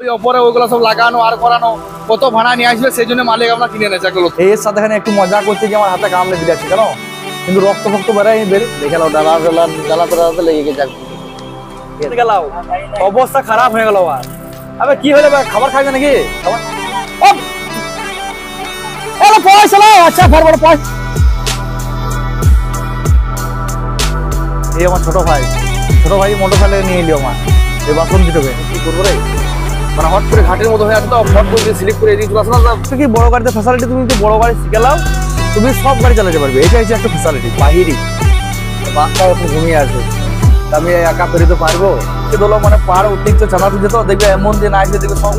ওই ওপরে ওইগুলো সব লাগানো আর করানো কত ভাড়া নিয়ে আসবে সেই জন্য মালিক আমরা কিনে এনেছে এগুলো। এর সাথে এখানে একটু মজা করতে গিয়ে আমার হাতে কামড়ে দিয়েছে কেন, কিন্তু রক্ত ফক্ত বেড়াই দেখে জ্বালাতে লেগে গেছে গেলাও, অবস্থা খারাপ হয়ে গেল। আবার কি হলো, খাবার খাইবে নাকি? পয়সা আচ্ছা এই আমার ছোট ভাই মোটর সাইকেল নিয়ে এলি আমার এই বাসন দিতে কি করবো রে, মানে হট করে ঘাটের মতো হয়ে আছে তো, হট করে স্লিপ করে এদিকে চলে আসে না। কি বড় গাড়িতে ফ্যাসিলিটি, তুমি তো বড় গাড়ি শিখেলাও, তুমি সব গাড়ি চালাতে পারবে, এটা হচ্ছে একটা ফ্যাসিলিটি। বাহিরি বাচ্চা এখন ঘুমিয়ে আছে, আমি একা পেরিতে পারবো? দোলো মানে পাহাড় উঠতে চালাতে যেত, দেখবে এমন দিন আসবে দেখবে সব।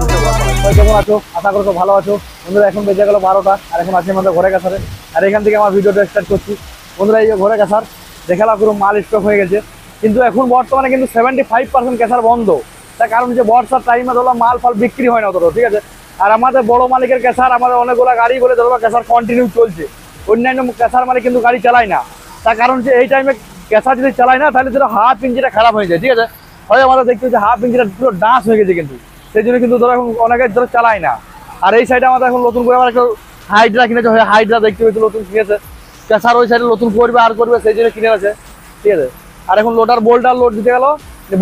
কেমন আছো? আশা করো তো ভালো আছো বন্ধুরা। এখন বেজে গেল 12টা, আর এখন আছি আমাদের ঘরে কাছারে, আর এখান থেকে আমার ভিডিওটা স্টার্ট করছি বন্ধুরা। এই যে ঘরে কাছার দেখালা পুরো মাল স্টক হয়ে গেছে, কিন্তু এখন বর্তমানে কিন্তু 75% কেসার বন্ধ। তার কারণ যে বর্ষার টাইমে ধরো মাল ফাল বিক্রি হয় না অতটা, ঠিক আছে। আর আমাদের বড় মালিকের কেসার, আমাদের অনেকগুলো গাড়ি বলে ধরো কেসার কন্টিনিউ চলছে, অন্যান্য কেসার মালিক কিন্তু গাড়ি চালায় না। তার কারণ যে এই টাইমে কেসার যদি চালায় না তাহলে ধরো হাফ ইঞ্জিটা খারাপ হয়ে যায়, ঠিক আছে। হয় আমাদের দেখতে হচ্ছে হাফ ইঞ্জিটা পুরো ডান্স হয়ে গেছে, কিন্তু সেই জন্য কিন্তু ধরো এখন অনেকে ধরো চালায় না। আর এই সাইডে আমাদের এখন নতুন করে আমার একটা হাইড্রা কিনেছে, হাইড্রা দেখতে পেয়েছে নতুন কিনেছে, কেসার ওই সাইডে নতুন করবে আর করবে সেই জন্য কিনে আছে, ঠিক আছে। আর এখন লোডার বোল্টার লোড দিতে গেল,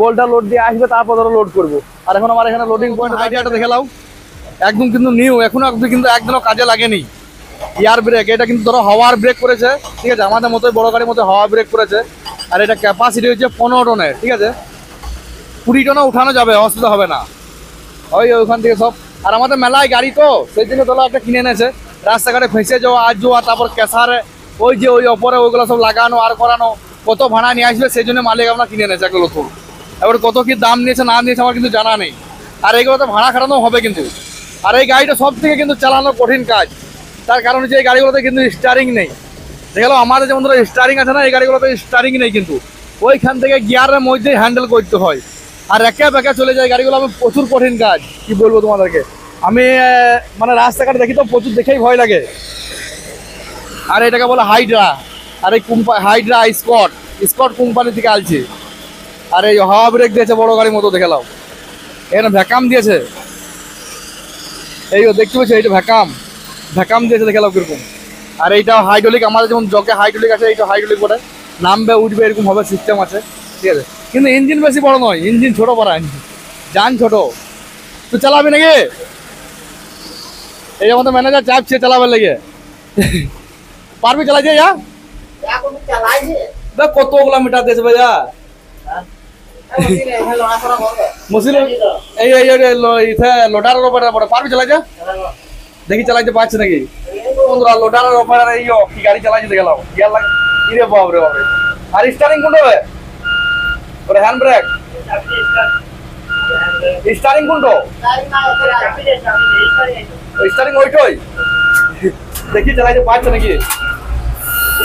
বোল্টার লোড দিয়ে আসবে তারপর ধরো লোড করবো। আর এখন আমার এখানে লোডিং পয়েন্ট আইডিয়াটা দেখে নাও, একদম কিন্তু নিউ, এখনো কিন্তু একদিনও কাজে লাগেনি। এয়ার ব্রেক, এটা কিন্তু ধরো হাওয়ার ব্রেক করেছে, ঠিক আছে, আমাদের মতো বড় গাড়ির মতো হাওয়া ব্রেক করেছে। আর এটা ক্যাপাসিটি হচ্ছে 15 টনের, ঠিক আছে, 20 টনও উঠানো যাবে, অসুবিধা হবে না ওইখান থেকে সব। আর আমাদের মেলায় গাড়ি তো সেই জন্য তোলা একটা কিনে এনেছে, রাস্তাঘাটে ফেঁসে যাওয়া আর যাওয়া, তারপর কেসারে ওই যে ওই ওপরে ওইগুলো সব লাগানো আর করানো কত ভাড়া নিয়ে আসবে সেই জন্য মালিক আমরা কিনে এনেছে এগুলো। তো এবার কত কি দাম নিয়েছে না নিয়েছে আমার কিন্তু জানা নেই। আর এইগুলো তো ভাড়া খাটানো হবে কিন্তু। আর এই গাড়িটা সব থেকে কিন্তু চালানো কঠিন কাজ, তার কারণ হচ্ছে এই গাড়িগুলোতে কিন্তু স্টারিং নেই। দেখলো আমাদের যেমন ধরো স্টারিং আছে না, এই গাড়িগুলোতে স্টারিং নেই, কিন্তু ওইখান থেকে গিয়ারের মধ্যেই হ্যান্ডেল করতে হয়, আর একা বেঁকা চলে যায় গাড়িগুলো। আমি প্রচুর কঠিন কাজ, কি বলবো তোমাদেরকে। আমি মানে রাস্তাঘাটে দেখি তো প্রচুর দেখেই ভয় লাগে। আর এটাকে বলে হাইড্রা, আর এই হাইড্রা স্কট কোম্পানি থেকে আলছে। আর এই হাওয়া ব্রেক দিয়েছে বড় গাড়ির মতো দেখলাম, এখানে ভ্যাকাম দিয়েছে, এই দেখতে পাচ্ছি এইটা ভ্যাকাম দিয়েছে দেখলাম কিরকম। আর এইটা হাইড্রোলিক, আমাদের যেমন জগে হাইড্রোলিক আছে, এইটা হাইড্রোলিক বলে নামবে উঠবে এরকম হবে, সিস্টেম আছে, ঠিক আছে। কিন্তু ইঞ্জিন বেশি বড় নয়, ইঞ্জিন ছোট করা, ইঞ্জিন যান ছোট। তুই চালাবি নাকি? এই আমাদের ম্যানেজার চাপছে চালাবার লেগে, পারবি চালাইছে? কতগুলো মিটার দিয়েছে ভাইয়া মশিন, এই লোডারের ওপরে পারবি চালাইছে? দেখি চালাইতে পারছে নাকি বন্ধুরা। লোডারের ওপরে এই কি গাড়ি চালাইছে দেখলাম, গিয়ার লাগে ইরে বাবরে বাবরে। আর স্টারিং কোনটা হবে? ওরে হ্যান্ড ব্রেক, স্টারিং কোনটা? স্টারিং ওইটাই, দেখি চালাইতে পারছে নাকি।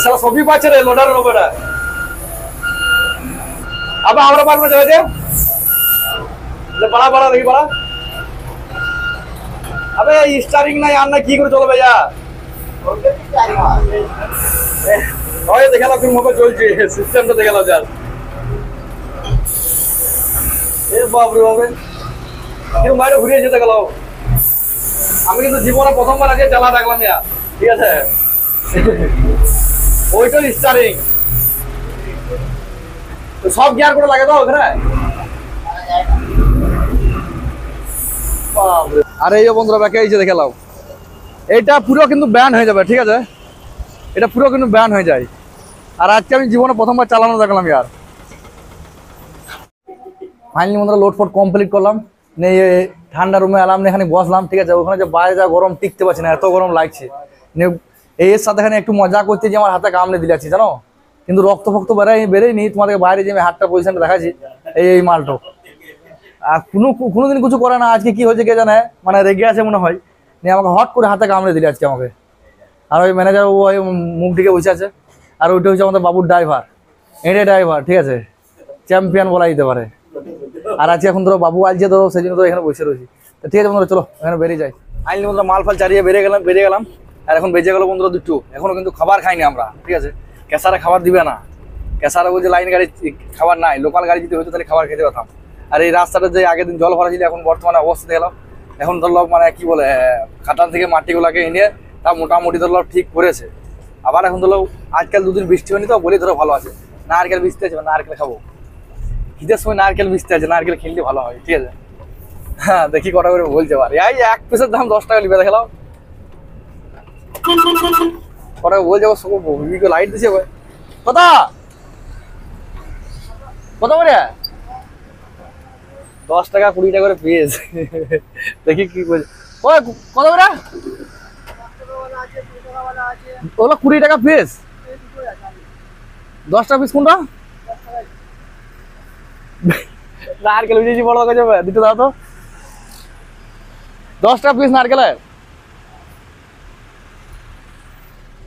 সারা সবই পাচ্ছে রে লোডারের ওপরে। আবার আমরা পারবো চালাইতে? বাড়া বাড়া দেখি বাড়া। আবে স্টারিং নাই আর না কি করে চলবে ভাইয়া? দেখালাম তোর মোবাইল চলছে, সিস্টেমটা দেখালাম যার। এ বাবরে বাবরে, কেউ বাইরে ঘুরিয়ে যেতে গেল। আমি কিন্তু জীবনে প্রথমবার আগে চালা দেখলাম, ঠিক আছে। ওইটা স্টারিং সব গিয়ার করে লাগে তো ওখানে। আর এই বন্ধুরা ব্যাকে এই যে দেখালাম, এটা পুরো কিন্তু ব্যান হয়ে যাবে, ঠিক আছে, এটা পুরো কিন্তু ব্যান হয়ে যায়। আর আজকে আমি জীবনে প্রথমবার চালানো দেখলাম ইয়ার। ফাইনালি বন্ধুরা লোড ফোড কমপ্লিট করলাম, নিয়ে ঠান্ডা রুমে এলাম, এখানে বসলাম, ঠিক আছে। ওখানে যে বাইরে যা গরম টিকতে পারছি না, এত গরম লাগছে। এর সাথে এখানে একটু মজা করতে যে আমার হাতে কামড়ে দিলাচ্ছি জানো, কিন্তু রক্ত ফক্ত বেরোয়নি। তোমাদেরকে বাইরে যে আমি হাতটা পজিশনটা দেখাচ্ছি, এই মালটো। আর কোনোদিন কিছু করে না, আজকে কি হয়েছে কে জানে, মানে রেগে আছে মনে হয়, নিয়ে আমাকে হট করে হাতে কামড়ে দিলে আজকে আমাকে। আর ওই ম্যানেজার ওই মুখ দিকে বসে আছে। আর ওইটা হচ্ছে আমাদের বাবুর ড্রাইভার, এঁটে ড্রাইভার, ঠিক আছে, চ্যাম্পিয়ন বলা যেতে পারে। আর আজকে এখন ধরো বাবু আলছে ধরো, সেই জন্য তো এখানে বসে রয়েছি। তো ঠিক আছে বন্ধুরা, চলো এখানে বেরিয়ে যাই। আইনি বন্ধুরা মাল ফাল চারিয়ে বেরিয়ে গেলাম। আর এখন বেজে গেলো বন্ধুরা 2, এখনো কিন্তু খাবার খাইনি আমরা, ঠিক আছে। কেসারে খাবার দিবে না, কেসারে বলছে লাইন গাড়ি খাবার নাই, লোকাল গাড়ি যদি হতো তাহলে খাবার খেতে পারতাম। আর এই রাস্তাটা যে আগের দিন জল ভরা ছিল এখন বর্তমানে অবস্থা দেখলাম, এখন ধরলো মানে কি বলে খাটান থেকে মাটিগুলোকে এনে তা মোটামুটি ধরলো ঠিক করেছে। আবার এখন ধরলো আজকাল দুদিন বৃষ্টি হয়নি তো বলে ধরো ভালো আছে। নারকেল বীজতে আছে, নারকেল খাবো, শীতের সময় নারকেল বীজতে আছে, নারকেল খেললে ভালো হয়। ঠিক আছে, হ্যাঁ দেখি কটা করে বলতে পারি। এই এক পিসের দাম 10 টাকা লিবে দেখালাম, কটা বল যাবো সব লাইট দিছে কত কত করে 10 টাকা 20 টাকা করে পিস। দেখি কি বলছে ওই কত করে ওগুলো 20 টাকা পিস, 10 টাকা পিস কোনটা? নারকেল বুঝেছি বড় কাছে দিতে দাও তো, 10 টাকা পিস নারকেল।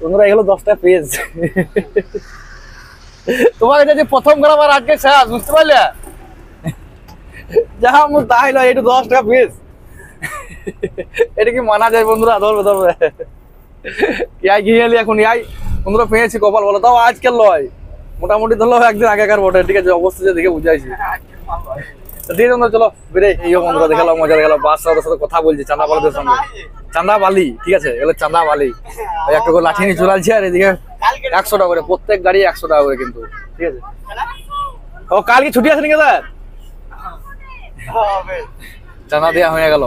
বন্ধুরা এগুলো 10 টাকা পিস। তোমার এটা যে প্রথম গ্রাম আর আজকে শেষ, বুঝতে পারলে? যা মুখ তাই নয়, এটা 10 টাকা পিস। এটা কি মানা যায় বন্ধুরা? ধরবে ধরবে ইয়াই ঘিয়ে এলি এখন ইয়াই বন্ধুরা পেয়েছি কপাল বলো, তাও আজকাল লয়, মোটামুটি ধরলো একদিন আগেকার বটে। ঠিক আছে, অবস্থা যে দেখে বুঝাইছি। ঠিক আছে বন্ধুরা চলো বেরে, এই বন্ধুরা দেখালাম, মজা দেখালাম, বাদশাহদের সাথে কথা বলছি চাঁদাবালিদের সঙ্গে। চাঁদাবালি, ঠিক আছে, এগুলো চাঁদাবালি। একটা করে লাঠি নিয়ে চলালছে, আর এদিকে 100 টাকা করে প্রত্যেক গাড়ি, 100 টাকা করে কিন্তু। ঠিক আছে, ও কাল কি ছুটি আছে নাকি স্যার? চাঁদা দেওয়া হয়ে গেল।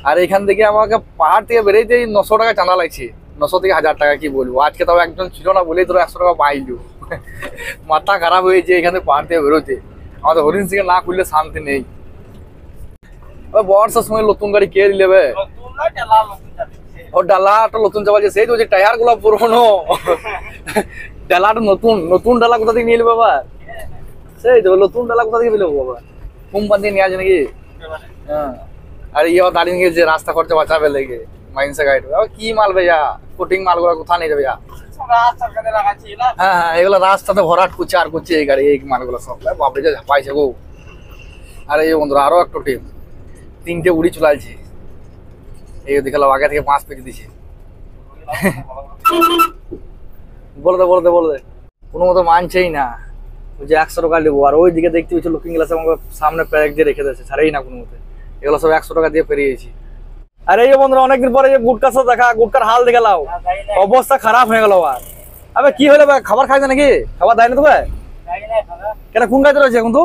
আর এখান থেকে আমাকে পাহাড় থেকে বেরোতেই 900 টাকা চাঁদা লাগছে, 900 থেকে 1000 টাকা। কি বলবো, আজকে তাও একজন ছিল না বলেই তোরা 100 টাকা পাইলু। মাথা খারাপ হয়েছে এখানে পাহাড় থেকে বেরোতে। আমাদের হরিণ সিংহে না খুললে শান্তি নেই। বর্ষার সময় নতুন গাড়ি কে নেবে? ও ডালাটা নতুন চালাচ্ছে, সেই তো যে টায়ার গুলো পুরোনো, ডালাটা নতুন, নতুন ডালা কোথা থেকে নিয়ে নেবে বাবা? সেই তো নতুন ডালা কোথা থেকে নেবো বাবা? কোম্পানি থেকে নিয়ে আসে নাকি? হ্যাঁ, আর ইয়ে দাঁড়িয়ে গেছে রাস্তা খরচা বাঁচাবে লেগে মাইন্সে গাইড। কি মাল ভাইয়া, কোটিং মালগুলো কোথা নিয়ে যাবে? হ্যাঁ হ্যাঁ, এগুলো রাস্তাতে ভরাট করছে আর করছে এই গাড়ি, এই মালগুলো সব বাপরে যা ঝাপাইছে গো। আর এই বন্ধুরা আরো একটা টিম, 3টে উড়ি চলাইছে। এই দেখালাম আগে থেকে 5 পেজ দিছে। বলে দে বলে দে বলে দে, কোনো মতো মানছেই না। ওই যে 100 টাকা নেবো, আর ওই দিকে দেখতে হচ্ছে লুকিং গ্লাস আমাকে সামনে প্যাক দিয়ে রেখে দিয়েছে, ছাড়েই না কোনো মতে। এগুলো সব 100 টাকা দিয়ে পেরিয়েছি। আর এই বন্ধুরা অনেকদিন পরে যে গুটকার সাথে দেখা, গুটকার হাল দেখে লাও, অবস্থা খারাপ হয়ে গেল। আর আবে কি হলো ভাই, খাবার খাইছে নাকি? খাবার দেয় না তোকে? কেন কোন কাজে রয়েছে এখন? তো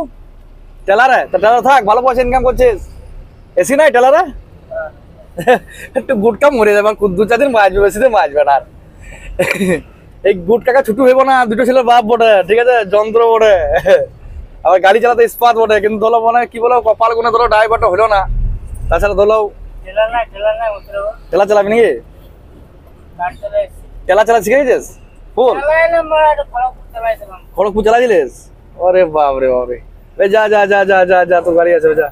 টেলারে, তো টেলার থাক, ভালো পয়সা ইনকাম করছিস। এসি নাই টেলারে? একটু গুটকা মরে যাবে, 2-4 দিন বাঁচবে, বেশি দিন বাঁচবে না। এই গুটকাকে ছুটু হইব না, দুটো ছেলে বাপ বটে, ঠিক আছে, যন্ত্র বটে, আবার গাড়ি চালাতে ইস্পাত বটে। কিন্তু ধরো মানে কি বলো, কপাল গুনে ধরো ড্রাইভারটা হলো না। তাছাড়া ধরো টেলা চালাবি নাকি? টেলা চালা শিখে গেছিস? ফুল খড়গপুর চালাইছিলিস? ওরে বাপরে বাপরে, যা যা যা যা যা যা, তোর গাড়ি আছে যা।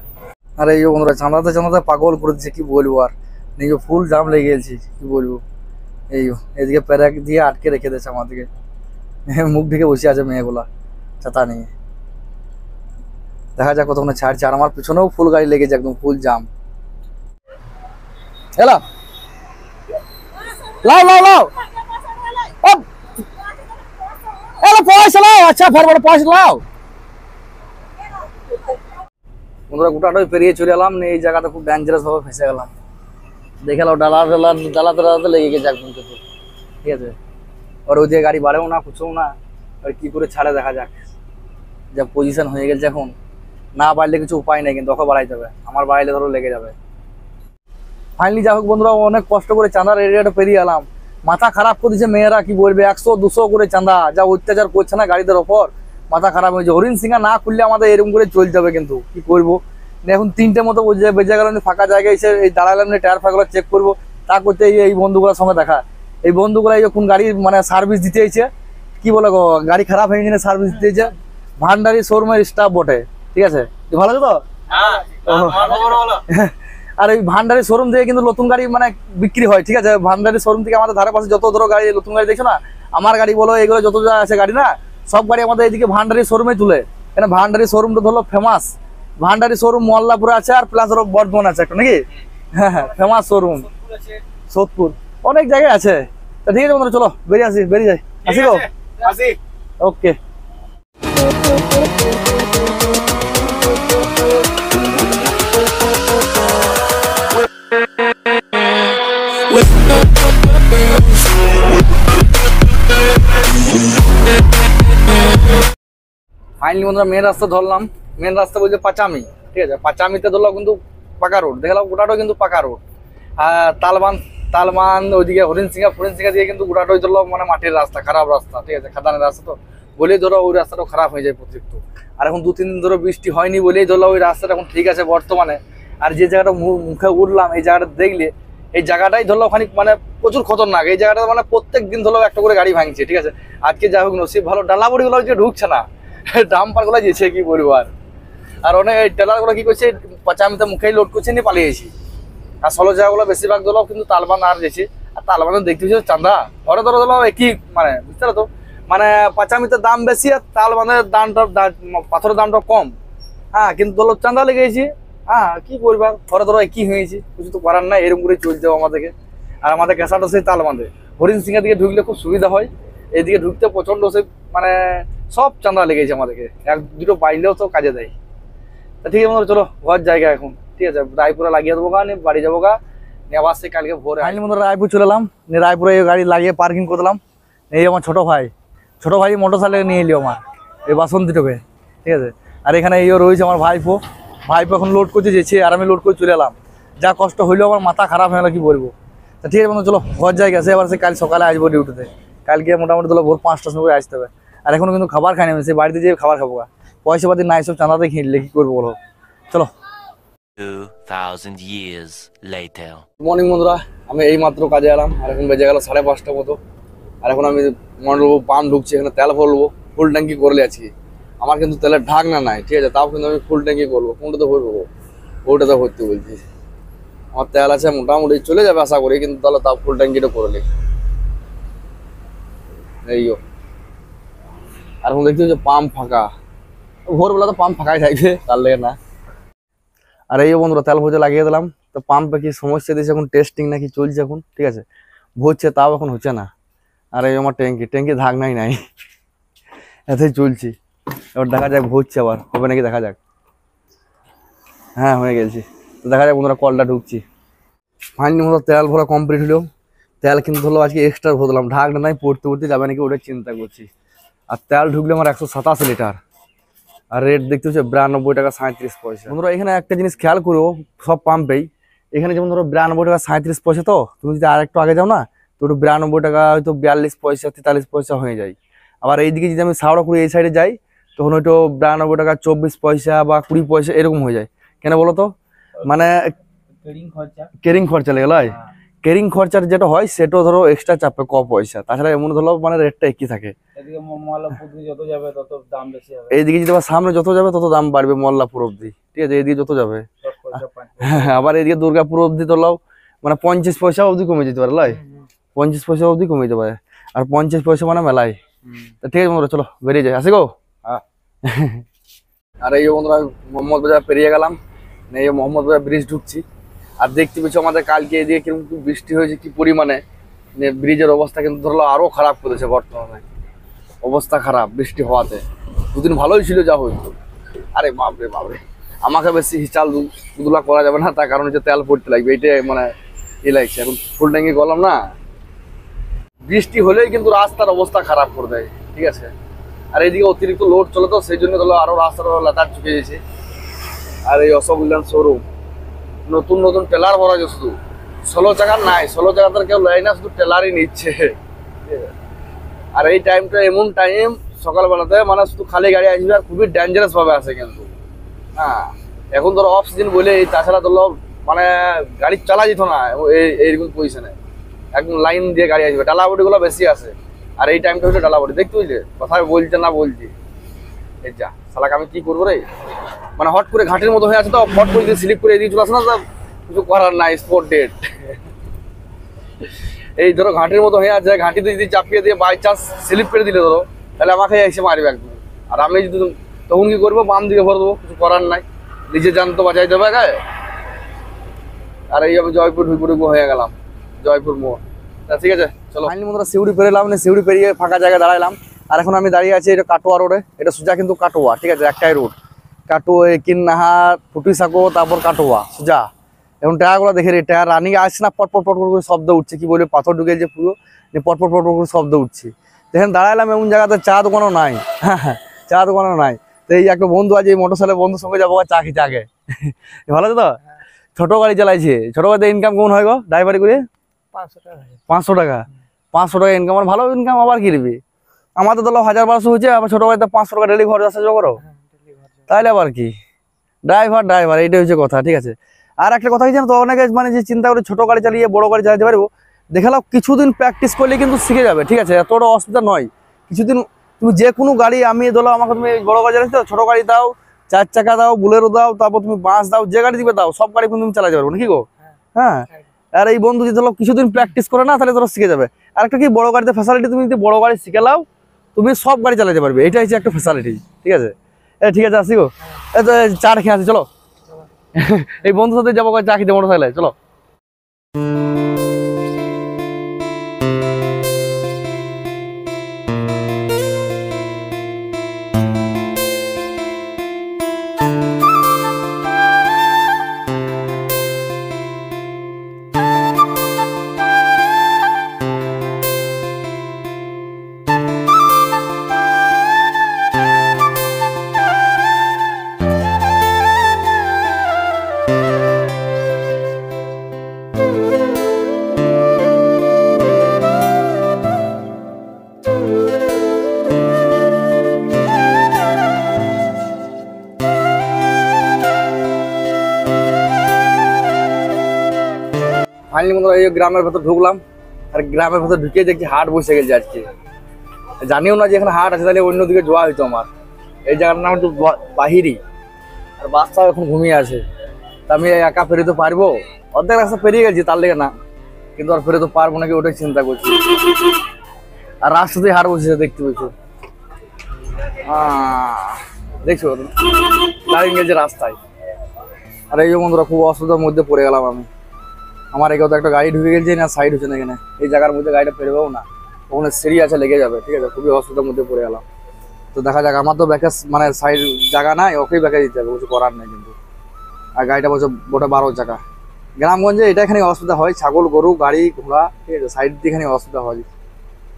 আরে এই বন্ধুরা চাঁদাতে চাঁদাতে পাগল করে দিচ্ছে, কি বলবো আর। নিজে ফুল জাম লেগে গেছি, কি বলবো। এই এদিকে প্যারাক দিয়ে আটকে রেখে দিয়েছে আমাদেরকে, মুখ ঢেকে বসে আছে মেয়েগুলা ছাতা নিয়ে। দেখা যাক কতক্ষণে ছাড়ছে। আর আমার পিছনেও ফুল গাড়ি লেগেছে, একদম ফুল জাম। এলা লাও লাও লাও, পয়সা লাও, আচ্ছা ফরওয়ার্ড পয়সা লাও। বন্ধুরা গোটাটাই পেরিয়ে চলে এলাম, এই জায়গাটা খুব ডেঞ্জারাস ভাবে ফেসে গেলাম। দেখে নাও ডালা ডালা ডালাতে ডালাতে লেগে গেছে একদম কিছু। ঠিক আছে, আর ওই দিকে গাড়ি বাড়েও না, কুছোও না, আর কি করে ছাড়ে দেখা যাক। যা পজিশন হয়ে গেছে এখন, না বাড়লে কিছু উপায় নেই, কিন্তু ওকে বাড়াইতে হবে। আমার বাড়াইলে ধরো লেগে যাবে। ফাইনালি যা হোক বন্ধুরা, অনেক কষ্ট করে চাঁদার এরিয়াটা পেরিয়ে এলাম। মাথা খারাপ করে দিচ্ছে মেয়েরা, কি বলবে, 100-200 করে চাঁদা, যা অত্যাচার করছে না গাড়িদের ওপর, মাথা খারাপ হয়েছে। হরিণ সিংহা না খুললে আমাদের এরকম করে চলতে হবে, কিন্তু কি করবো। এখন 3টে মতো বেজে গেল, ফাঁকা জায়গায় এসে এই দাঁড়ালাম, টায়ার ফাঁকগুলো চেক করবো। তা করতে এই বন্ধুগুলোর সঙ্গে দেখা, এই বন্ধুগুলো কোন গাড়ি মানে সার্ভিস দিতে এসেছে, কি বলে গো, গাড়ি খারাপ হয়ে গেছে সার্ভিস দিতে এসেছে। ভান্ডারি শোরুমের স্টাফ বটে, ঠিক আছে, ভালো আছে তো। আর এই ভান্ডারি শোরুম থেকে কিন্তু নতুন গাড়ি মানে বিক্রি হয়, ঠিক আছে। ভান্ডারি শোরুম থেকে আমাদের ধারে পাশে যত ধরো গাড়ি, নতুন গাড়ি দেখছো না, আমার গাড়ি বলো, এগুলো যত যা আছে গাড়ি না, সব গাড়ি আমাদের এদিকে ভান্ডারি শোরুমে তুলে। কেন ভান্ডারি শোরুমটা ধরো ফেমাস। ভান্ডারি শোরুম মোল্লাপুরে আছে, আর প্লাস ধরো বর্ধমান আছে একটা, নাকি? হ্যাঁ হ্যাঁ, ফেমাস শোরুম সোদপুর, অনেক জায়গায় আছে। তা ঠিক আছে বন্ধুরা, চলো বেরিয়ে আসি, বেরিয়ে যাই, আসি গো, ওকে। ফাইনালি বন্ধুরা মেন রাস্তা ধরলাম। মেন রাস্তা বলছে পাচামি, ঠিক আছে। পাচামিতে ধরলাম কিন্তু পাকা রোড, দেখলাম গোটাটাও কিন্তু পাকা রোড। আর তালমান ওইদিকে হরিণসিংহা দিয়ে কিন্তু গোটাটাই ধরলাম মানে মাটির রাস্তা, খারাপ রাস্তা, ঠিক আছে, খাদানের রাস্তা। তো বলেই ধরো ওই রাস্তাটাও খারাপ হয়ে যায় প্রত্যেকটু। আর এখন 2-3 দিন ধরে বৃষ্টি হয়নি বলেই ধরলাম ওই রাস্তাটা এখন ঠিক আছে বর্তমানে। আর যে জায়গাটা মুখে উঠলাম, এই জায়গাটা দেখলে এই জায়গাটাই ধরলো ওখানে মানে প্রচুর খতরনাক। এই জায়গাটা মানে প্রত্যেক দিন ধরলো একটা করে গাড়ি ভাঙছে, ঠিক আছে। আজকে যা হোক নসিব ভালো, ডালাবড়ি গুলো ঢুকছে না, ডাম্পার গুলো যেছে কি বলবো। আর অনেক টেলার গুলো কি করছে, পাচামিতে মুখেই লোড করছে নিয়ে পালিয়েছি। আর সলো জায়গাগুলো বেশিরভাগ ধরো কিন্তু তালবান আর যেছে। আর তালবানে দেখতে পাচ্ছি চাঁদা ধরো একই মানে, বুঝতে পারো তো, মানে পাচামিতে দাম বেশি আর তালবানের দামটা পাথরের দামটা কম। হ্যাঁ, কিন্তু ধরো চাঁদা লেগেছি। হ্যাঁ, কি করবা, ধরো একই হয়েছে, কিছু তো করার নাই, এরকম করে চলছে আমাদেরকে। আর আমাদের ক্যাসাটা সেই তালবাঁধে হরিণসিংহার দিকে ঢুকলে খুব সুবিধা হয়, এইদিকে ঢুকতে প্রচন্ড সে মানে সব চাঁদা লেগেছে আমাদেরকে, 1-2 পাইলেও তো কাজে দেয়। তা ঠিক আছে, চলো ঘর জায়গা এখন, ঠিক আছে। রায়পুরে লাগিয়ে দেবো গা, বাড়ি যাবো গা, নিয়ে আবার সেই কালকে ভোরে ফাইনালি বন্ধুরা রায়পুর চলে এলাম। নিয়ে রায়পুরে এই গাড়ি লাগিয়ে পার্কিং করে দিলাম। এই আমার ছোট ভাই মোটর সাইকেল নিয়ে এলি আমার এই বাসন্তীটোকে, ঠিক আছে। আর এখানে এইও রয়েছে আমার ভাইপো এখন লোড করতে যেছে, আর আমি লোড করে চলে এলাম। যা কষ্ট হইলেও আমার মাথা খারাপ হয়ে গেলো, কি বলবো। তা ঠিক আছে বন্ধু, চলো ঘর জায়গা সে আবার সে কাল সকালে আসবো ডিউটিতে। কালকে মোটামুটি ধরো ভোর 5টার সময় আসতে হবে। আর এখনো কিন্তু খাবার খাইনি, আমি সেই বাড়িতে যেয়ে খাবার খাবো। পয়সা পাতি নাই, সব চাঁদাতে কিনলে কি করবো বলো। চলো। 2000 years later. মর্নিং বন্ধুরা, আমি এই মাত্র কাজে এলাম। আর এখন বেজে গেল 5:30 মতো। আর এখন আমি মনে পাম্প ঢুকছি, এখানে তেল ভরবো। ফুল ট্যাঙ্কি করলে আছি, আমার কিন্তু তেলের ঢাকনা নাই, ঠিক আছে। তাও কিন্তু আমি ফুল ট্যাঙ্কি করবো। কোনটাতে ভরবো, ওটাতে ভরতে বলছি। আমার তেল আছে মোটামুটি, চলে যাবে আশা করি, কিন্তু তাহলে তাও ফুল ট্যাঙ্কিটা করলে এইও। আর এখন দেখতে হচ্ছে পাম্প ফাঁকা, ভোরবেলা তো পাম্প ফাঁকাই থাকবে, তার লেগে না। আর এই বন্ধুরা তেল ভোজে লাগিয়ে দিলাম। তো পাম্পে কি সমস্যা দিয়েছে, এখন টেস্টিং নাকি চলছে এখন, ঠিক আছে। ভরছে তাও এখন হচ্ছে না। আর এই আমার ট্যাঙ্কি ঢাকনাই নাই, এতেই চলছি। এবার দেখা যাক ভরছে আবার হবে নাকি, দেখা যাক। হ্যাঁ, হয়ে গেছি। তো দেখা যাক বন্ধুরা, কলটা ঢুকছি। ফাইনালি বন্ধুরা তেল ভরা কমপ্লিট হলো। তেল কিন্তু হলো আজকে এক্সট্রা ভরলাম, ঢাকনা নাই, পড়তে যাবে নাকি ওটা চিন্তা করছি। আর তেল ঢুকলে আমার 187 লিটার। আর রেট দেখতে হচ্ছে 92 টাকা 37 পয়সা। বন্ধুরা এখানে একটা জিনিস খেয়াল করো, সব পাম্পেই এখানে যেমন ধরো 92 টাকা 37 পয়সা। তো তুমি যদি আর একটু আগে যাও না, তো 92 টাকা হয়তো 42 পয়সা 43 পয়সা হয়ে যায়। আবার এইদিকে যদি আমি সাউড়াকুড়ি এই সাইডে যাই, তখন হয়তো 92 টাকা 24 পয়সা বা 20 পয়সা এরকম হয়ে যায়। কেন বলো তো, মানে কেরিং খরচা লেগে লয়। কেরিং খরচার যেটা হয় সেটাও ধরো এক্সট্রা চাপে কম পয়সা, তাছাড়া এমন ধরো মানে রেটটা একই থাকে। এইদিকে যদি আবার সামনে যত যাবে তত দাম বাড়বে, মল্লাপুর অব্দি, ঠিক আছে। এইদিকে যত যাবে, আবার এইদিকে দুর্গাপুর অব্দি ধরলাও মানে 50 পয়সা অব্দি কমে যেতে পারে, লয় 50 পয়সা অব্দি কমে যেতে পারে। আর 50 পয়সা মানে মেলায়। তা ঠিক আছে বন্ধুরা, চলো বেরিয়ে যাই, আসি গো। আর এই বন্ধুরা মোহাম্মদ বাজার পেরিয়ে গেলাম, এই মোহাম্মদ বাজার ব্রিজ ঢুকছি। আর দেখতে পেয়েছি আমাদের কালকে এদিকে কিরকম বৃষ্টি হয়েছে, কি পরিমাণে। ব্রিজের অবস্থা কিন্তু ধরলো আরো খারাপ করেছে, বর্তমানে অবস্থা খারাপ বৃষ্টি হওয়াতে। 2 দিন ভালোই ছিল যা হইতো। আরে বাপরে, আমাকে বেশি হিচাল দুলা করা যাবে না, তার কারণ হচ্ছে তেল পড়তে লাগবে, এইটাই মানে লাগছে। এখন ফুল ট্যাঙ্কি করলাম না, বৃষ্টি হলেই কিন্তু রাস্তার অবস্থা খারাপ করে দেয়, ঠিক আছে। আর এইদিকে অতিরিক্ত লোড চলে, তো সেই জন্য ধরো আরো রাস্তাটা লেতার চুকে গেছে। আর এই অশোক লেল্যান্ড শোরুম নতুন টেলার ভরা যায়, শুধু 16 চাকার নাই, 16 চাকার কেউ লেয় না, শুধু টেলারই নিচ্ছে। আর এই টাইমটা এমন টাইম সকালবেলাতে মানে শুধু খালি গাড়ি আসবে, আর খুবই ডেঞ্জারাস ভাবে আসে কিন্তু। হ্যাঁ, এখন ধরো অফ সিজন বলে, তাছাড়া ধরো মানে গাড়ি চালা যেত না এইরকম পজিশনে, একদম লাইন দিয়ে গাড়ি আসবে। ডালাবটি গুলো বেশি আসে, আর এই টাইমটা হচ্ছে ডালাবটি। দেখতে বুঝলে কথায় বলছে না বলছি, এই যা শালাকে আমি কি করবো রে, মানে হট করে ঘাটের মতো হয়ে আছে, তো হট করে যদি স্লিপ করে এদিকে চলে আসে না, তো কিছু করার নাই, স্পট ডেট। এই ধরো ঘাটের মতো হয়ে আছে, ঘাটিতে যদি চাপিয়ে দিয়ে বাই চান্স স্লিপ করে দিলে ধরো, তাহলে আমাকে এসে মারবে একদম। আর আমি যদি তখন কি করবো, বাম দিকে ভরে দেবো, কিছু করার নাই, নিজে জান তো বাঁচাই দেবে গায়ে। আর এই আমি জয়পুর হয়ে গেলাম, জয়পুর মোড়। তা ঠিক আছে, চলো। ফাইনালি বন্ধুরা সিউড়ি পেরিলাম, সিউড়ি পেরিয়ে ফাঁকা জায়গায় দাঁড়ালাম। আর এখন আমি দাঁড়িয়ে আছি এটা কাটোয়া রোডে। এটা সোজা কিন্তু কাটোয়া, ঠিক আছে, একটাই রোড, কাটোয়া কিন্নাহা ফুটিসাঁকো, তারপর কাটোয়া সোজা। এখন টায়ারগুলো দেখে রে, টায়ার রানিং আসছে না, পট করে শব্দ উঠছে, কি বলবে পাথর ঢুকে যে পুরো পট করে শব্দ উঠছে। দেখেন দাঁড়ালাম এমন জায়গাতে চা দোকানও নাই, চা দোকানও নাই। তো তো এই একটা বন্ধু আছে, এই মোটরসাইকেল বন্ধুর সঙ্গে যাবো চা খেতে আগে। ভালো আছে তো? ছোট গাড়ি চালাইছে, ছোট গাড়িতে ইনকাম কেমন হয় গো ড্রাইভারি করে? 500 টাকা। 500 টাকা ইনকাম, আর ভালো ইনকাম। আবার কি নিবি? আমাদের তো 1000-1200 হচ্ছে, আবার ছোট গাড়িতে 500 টাকা ডেলি ঘর আসা যাওয়া করো, তাইলে আবার কি? ড্রাইভার এইটা হচ্ছে কথা, ঠিক আছে। আর একটা কথা কি জানো তো, অনেকে মানে যে চিন্তা করে ছোট গাড়ি চালিয়ে বড় গাড়ি চালাতে পারবো, দেখালাম কিছুদিন প্র্যাকটিস করলে কিন্তু শিখে যাবে, ঠিক আছে, এতটা অসুবিধা নয়। কিছুদিন তুমি যে কোনো গাড়ি, আমি ধরো আমাকে তুমি বড় গাড়ি চালাতে দাও, ছোট গাড়ি দাও, 4 চাকা দাও, বুলেরো দাও, তারপর তুমি বাস দাও, যে গাড়ি দিবে দাও, সব গাড়ি কিন্তু তুমি চালাতে পারবো নাকি গো? হ্যাঁ। আর এই বন্ধু যদি ধরো কিছুদিন প্র্যাকটিস করে না, তাহলে ধরো শিখে যাবে। আর একটা কি, বড় গাড়িতে ফ্যাসিলিটি, তুমি যদি বড় গাড়ি শিখে নাও, তুমি সব গাড়ি চালাতে পারবে, এটা হচ্ছে একটা ফ্যাসিলিটি, ঠিক আছে। ঠিক আছে, আসি গো, এই তো চা খেয়ে আসি, চলো। এই বন্ধুর সাথে যাবো চা খেতে মোটরসাইকেলে, চলো। ফাইনালি বন্ধুরা এই গ্রামের ভেতর ঢুকলাম, আর গ্রামের ভেতর ঢুকে দেখছি হাট বসে গেছে আজকে। জানিও না যে এখানে হাট আছে, তাহলে অন্যদিকে যাওয়া হইতো আমার। এই জায়গাটার নাম একটু বাহিরি, আর বাচ্চাও এখন ঘুমিয়ে আছে। তা আমি একা ফেরিতে পারবো? অর্ধেক রাস্তা পেরিয়ে গেছি, তার লেগে না, কিন্তু আর ফেরিতে পারবো নাকি ওটাই চিন্তা করছি। আর রাস্তাতেই হাট বসেছে, দেখতে পেয়েছো? দেখছো দাঁড়িয়ে গেছে রাস্তায়। আর এই বন্ধুরা খুব অসুবিধার মধ্যে পড়ে গেলাম আমি। আমার এখানে তো একটা গাড়ি ঢুকে গেছে না, সাইড হচ্ছে না এখানে, এই জায়গার মধ্যে গাড়িটা ফেরবেও না, ওখানে সিঁড়ি আছে, লেগে যাবে, ঠিক আছে। খুবই অসুবিধার মধ্যে পড়ে গেলাম। তো দেখা যাক, আমার তো ব্যাকে মানে সাইড জায়গা নাই, ওকেই ব্যাকে দিতে হবে, কিছু করার নেই কিন্তু। আর গাড়িটা বলছে ওটা 12 চাকা। গ্রামগঞ্জে এটা এখানে অসুবিধা হয়, ছাগল গরু গাড়ি ঘোড়া, ঠিক আছে, সাইড দিয়ে এখানে অসুবিধা হয়।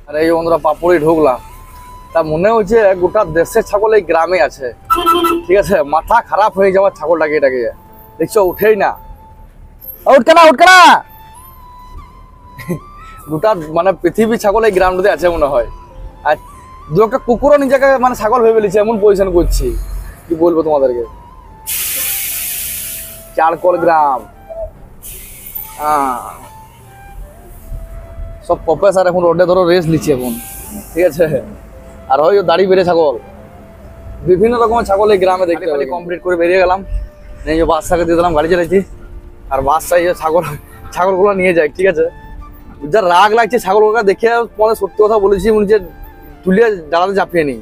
আর এই বন্ধুরা পাপড়ি ঢুকলাম, তা মনে হচ্ছে গোটা দেশের ছাগল এই গ্রামে আছে, ঠিক আছে। মাথা খারাপ হয়ে যাওয়ার ছাগলটাকে, এটাকে দেখছো উঠেই না, উঠকে না গোটা মানে পৃথিবীর ছাগল এই গ্রামটাতে আছে মনে হয়। আর দু একটা কুকুরও নিজেকে মানে ছাগল ভেবে ফেলেছে, এমন পজিশন করছি, কি বলবো তোমাদেরকে। চারকোল গ্রাম, সব প্রফেসর এখন রোডে ধরো রেস্ট নিচ্ছে এখন, ঠিক আছে। আর ওই দাড়ি বেড়ে ছাগল, বিভিন্ন রকমের ছাগল এই গ্রামে দেখতে পাই। কমপ্লিট করে বেরিয়ে গেলাম, এই যে বাচ্চাকে দিয়ে দিলাম, গাড়ি চালাইছি। আর বাচ্চা এই ছাগলগুলো নিয়ে যায়, ঠিক আছে। যা রাগ লাগছে ছাগলগুলো দেখে, পরে সত্যি কথা বলেছি, মনে হচ্ছে তুলে ডালাতে চাপিয়ে নিই,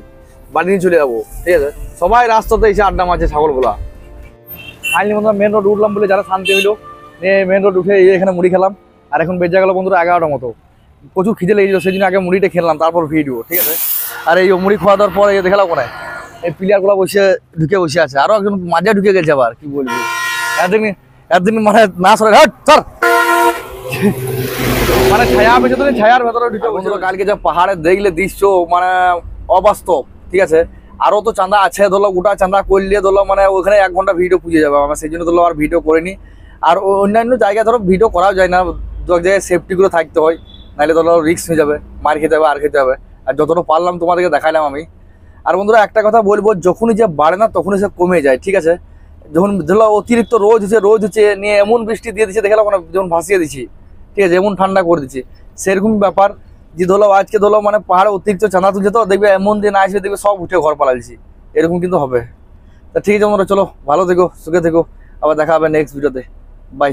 বাড়ি নিয়ে চলে যাবো, ঠিক আছে। সবাই রাস্তাতে এসে আড্ডা মারছে ছাগলগুলা। ফাইনালি বন্ধুরা মেন রোড উঠলাম বলে যারা শান্তি হইলো, মেন রোড উঠে এখানে মুড়ি খেলাম। আর এখন বেজে গেল বন্ধুরা 11টার মতো, প্রচুর খিদে লেগেছিল, সেই জন্য আগে মুড়িটা খেলাম, তারপর ভিডিও, ঠিক আছে। আর এই মুড়ি খাওয়া দেওয়ার পরে দেখালাম কোনায় এই প্লেয়ারগুলো ঢুকে বসে আছে, আরো একজন মাঝে ঢুকে গেছে আবার, কি বলবি। একদিন মানে না সরে সর মানে ছায়া পেয়েছে, ছায়ার ভেতরে ঢুকে বসে। কালকে যা পাহাড়ে দেখলে দৃশ্য মানে অবাস্তব, ঠিক আছে। আরো তো চাঁদা আছে, ধরো গোটা চাঁদা করলে ধরো মানে ওখানে 1 ঘন্টা ভিডিও পুজে যাবে আমার, সেই জন্য ধরো আর ভিডিও করিনি। আর অন্যান্য জায়গায় ধরো ভিডিও করাও যায় না, দু এক জায়গায় সেফটিগুলো থাকতে হয়, নাহলে ধরো রিস্ক হয়ে যাবে, মার খেতে হবে আর খেতে হবে। আর যতটা পারলাম তোমাদেরকে দেখাইলাম আমি। আর বন্ধুরা একটা কথা বলবো, যখনই যে বাড়ে না তখনই সে কমে যায়, ঠিক আছে। যখন ধরো অতিরিক্ত রোদ হচ্ছে নিয়ে এমন বৃষ্টি দিয়ে দিচ্ছে, দেখালাম না, যখন ভাসিয়ে দিচ্ছি, ঠিক আছে, এমন ঠান্ডা করে দিচ্ছি, সেরকম ব্যাপার। যে ধরো আজকে ধরো মানে পাহাড়ে অতিরিক্ত চাঁদা তুলছে, তো দেখবে এমন দিন আসবে, দেখবে সব উঠে ঘর পালাইছি, এরকম কিন্তু হবে। তা ঠিক আছে বন্ধুরা, চলো ভালো থেকো, সুখে থেকো, আবার দেখা হবে নেক্সট ভিডিওতে, বাই।